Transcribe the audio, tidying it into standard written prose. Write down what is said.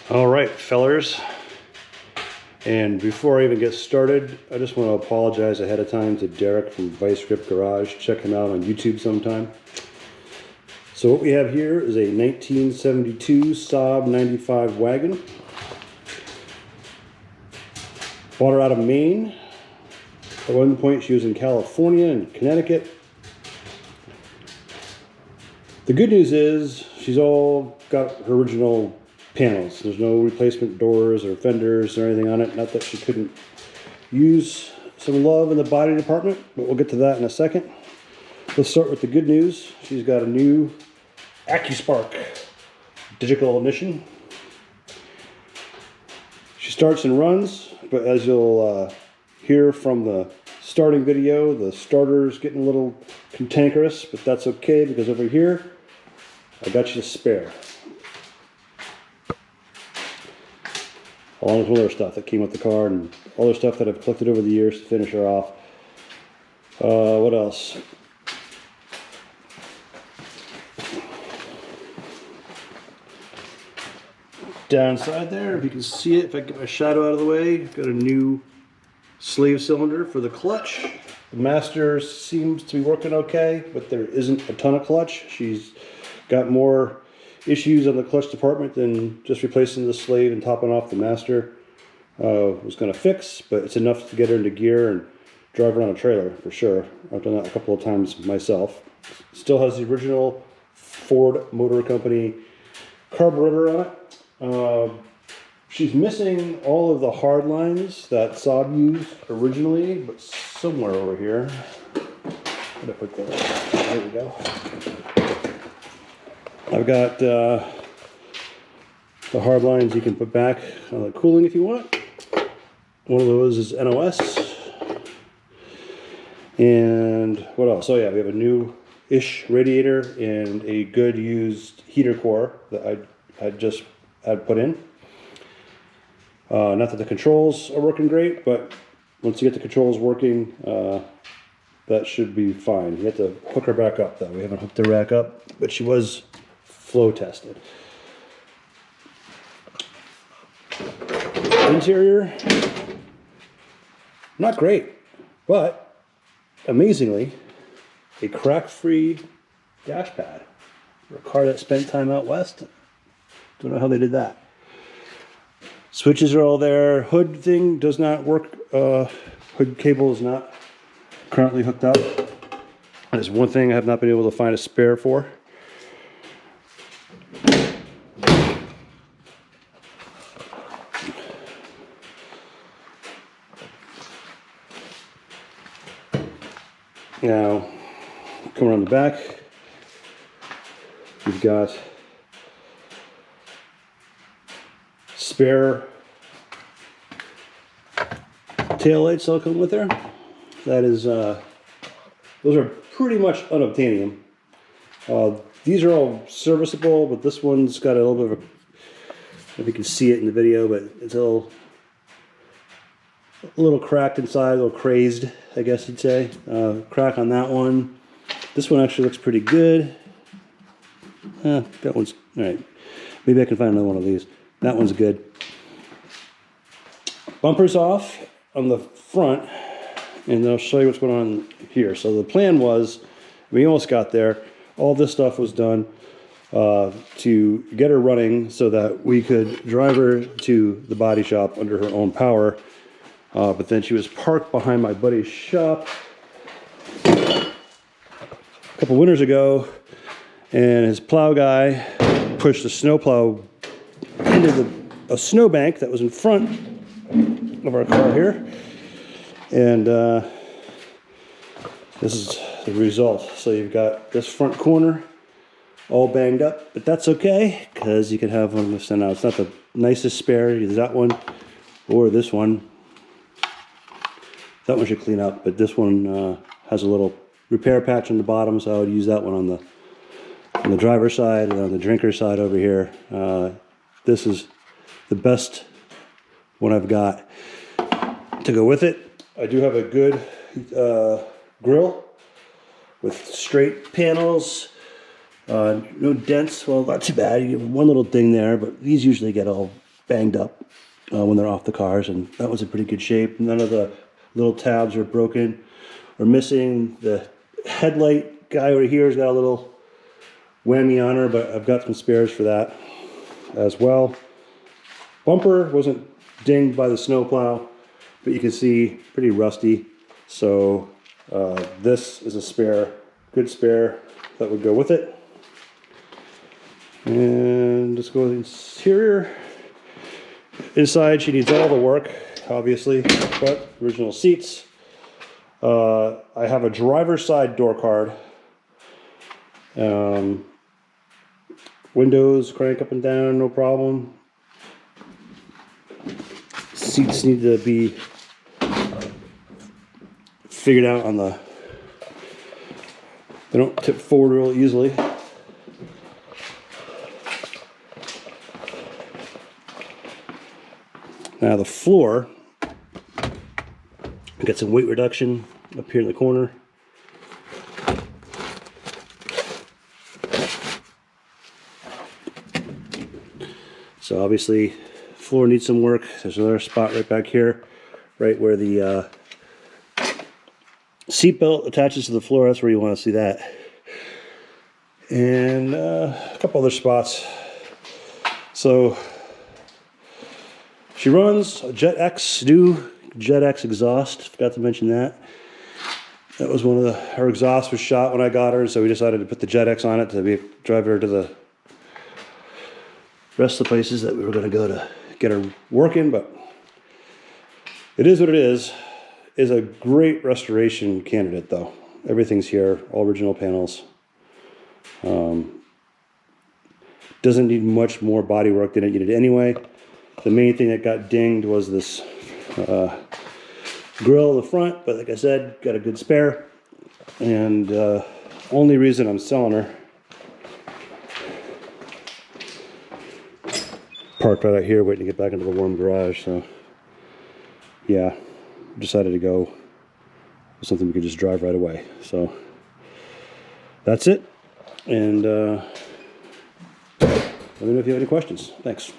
All right, fellers, and before I even get started, I just want to apologize ahead of time to Derek from Vice Grip Garage. Check him out on YouTube sometime. So what we have here is a 1972 Saab 95 wagon. Bought her out of Maine. At one point she was in California and Connecticut. The good news is she's all got her original panels. There's no replacement doors or fenders or anything on it. Not that she couldn't use some love in the body department, but we'll get to that in a second. Let's start with the good news. She's got a new AccuSpark digital ignition. She starts and runs, but as you'll hear from the starting video, the starter's getting a little cantankerous, but that's okay because over here I got you a spare. Along with some other stuff that came with the car and other stuff that I've collected over the years to finish her off. What else? Downside there, if you can see it, if I get my shadow out of the way, got a new slave cylinder for the clutch. The master seems to be working okay, but there isn't a ton of clutch. She's got more issues on the clutch department than just replacing the slave and topping off the master was going to fix, but it's enough to get her into gear and drive around a trailer for sure. I've done that a couple of times myself. Still has the original Ford Motor Company carburetor on it. She's missing all of the hard lines that Saab used originally, but somewhere over here. Where did I put that? There we go. I've got the hard lines you can put back on the cooling if you want. One of those is NOS. And what else? Oh yeah, we have a new-ish radiator and a good used heater core that I just had put in. Not that the controls are working great, but once you get the controls working, that should be fine. You have to hook her back up though. We haven't hooked her back up, but she was flow tested. Interior, not great, but amazingly, a crack-free dash pad for a car that spent time out west. Don't know how they did that. Switches are all there. Hood thing does not work. Hood cable is not currently hooked up. There's one thing I have not been able to find a spare for. Now, come around the back, you've got spare taillights that'll come with her. That is, those are pretty much unobtainium. These are all serviceable, but this one's got a little bit of a, I don't know if you can see it in the video, but it's a little cracked inside, a little crazed, I guess you'd say. Crack on that one. This one actually looks pretty good. That one's, all right. Maybe I can find another one of these. That one's good. Bumpers off on the front, and I'll show you what's going on here. So the plan was, we almost got there. All this stuff was done to get her running so that we could drive her to the body shop under her own power. But then she was parked behind my buddy's shop a couple winters ago, and his plow guy pushed the snowplow into a snowbank that was in front of our car here, and this is the result. So you've got this front corner all banged up, but that's okay because you can have one of this. Now it's not the nicest spare, either that one or this one. That one should clean up, but this one has a little repair patch on the bottom, so I would use that one on the driver's side, and on the drinker's side over here. This is the best one I've got to go with it. I do have a good grill with straight panels, no dents. Well, not too bad. You have one little ding there, but these usually get all banged up when they're off the cars, and that was in pretty good shape. None of the little tabs are broken or missing. The headlight guy over here has got a little whammy on her, but I've got some spares for that as well. Bumper wasn't dinged by the snowplow, but you can see pretty rusty. So this is a spare, good spare that would go with it. And let's go with the interior. Inside, she needs all the work, obviously, but original seats. I have a driver's side door card. Windows crank up and down, no problem. Seats need to be figured out on the, they don't tip forward real easily. Now the floor, got some weight reduction up here in the corner. So obviously, floor needs some work. There's another spot right back here, right where the seat belt attaches to the floor. That's where you want to see that. And a couple other spots. So she runs a Jet X, new Jet X exhaust. Forgot to mention that. That was one of her exhaust was shot when I got her, so we decided to put the Jet X on it to drive her to the rest of the places that we were going to go to get her working. But it is what it is. Is a great restoration candidate though. Everything's here, all original panels. Doesn't need much more body work than it needed anyway. The main thing that got dinged was this grill in the front, but like I said, got a good spare. And only reason I'm selling her, parked right out here waiting to get back into the warm garage. So yeah, decided to go with something we could just drive right away. So that's it. And let me know if you have any questions. Thanks.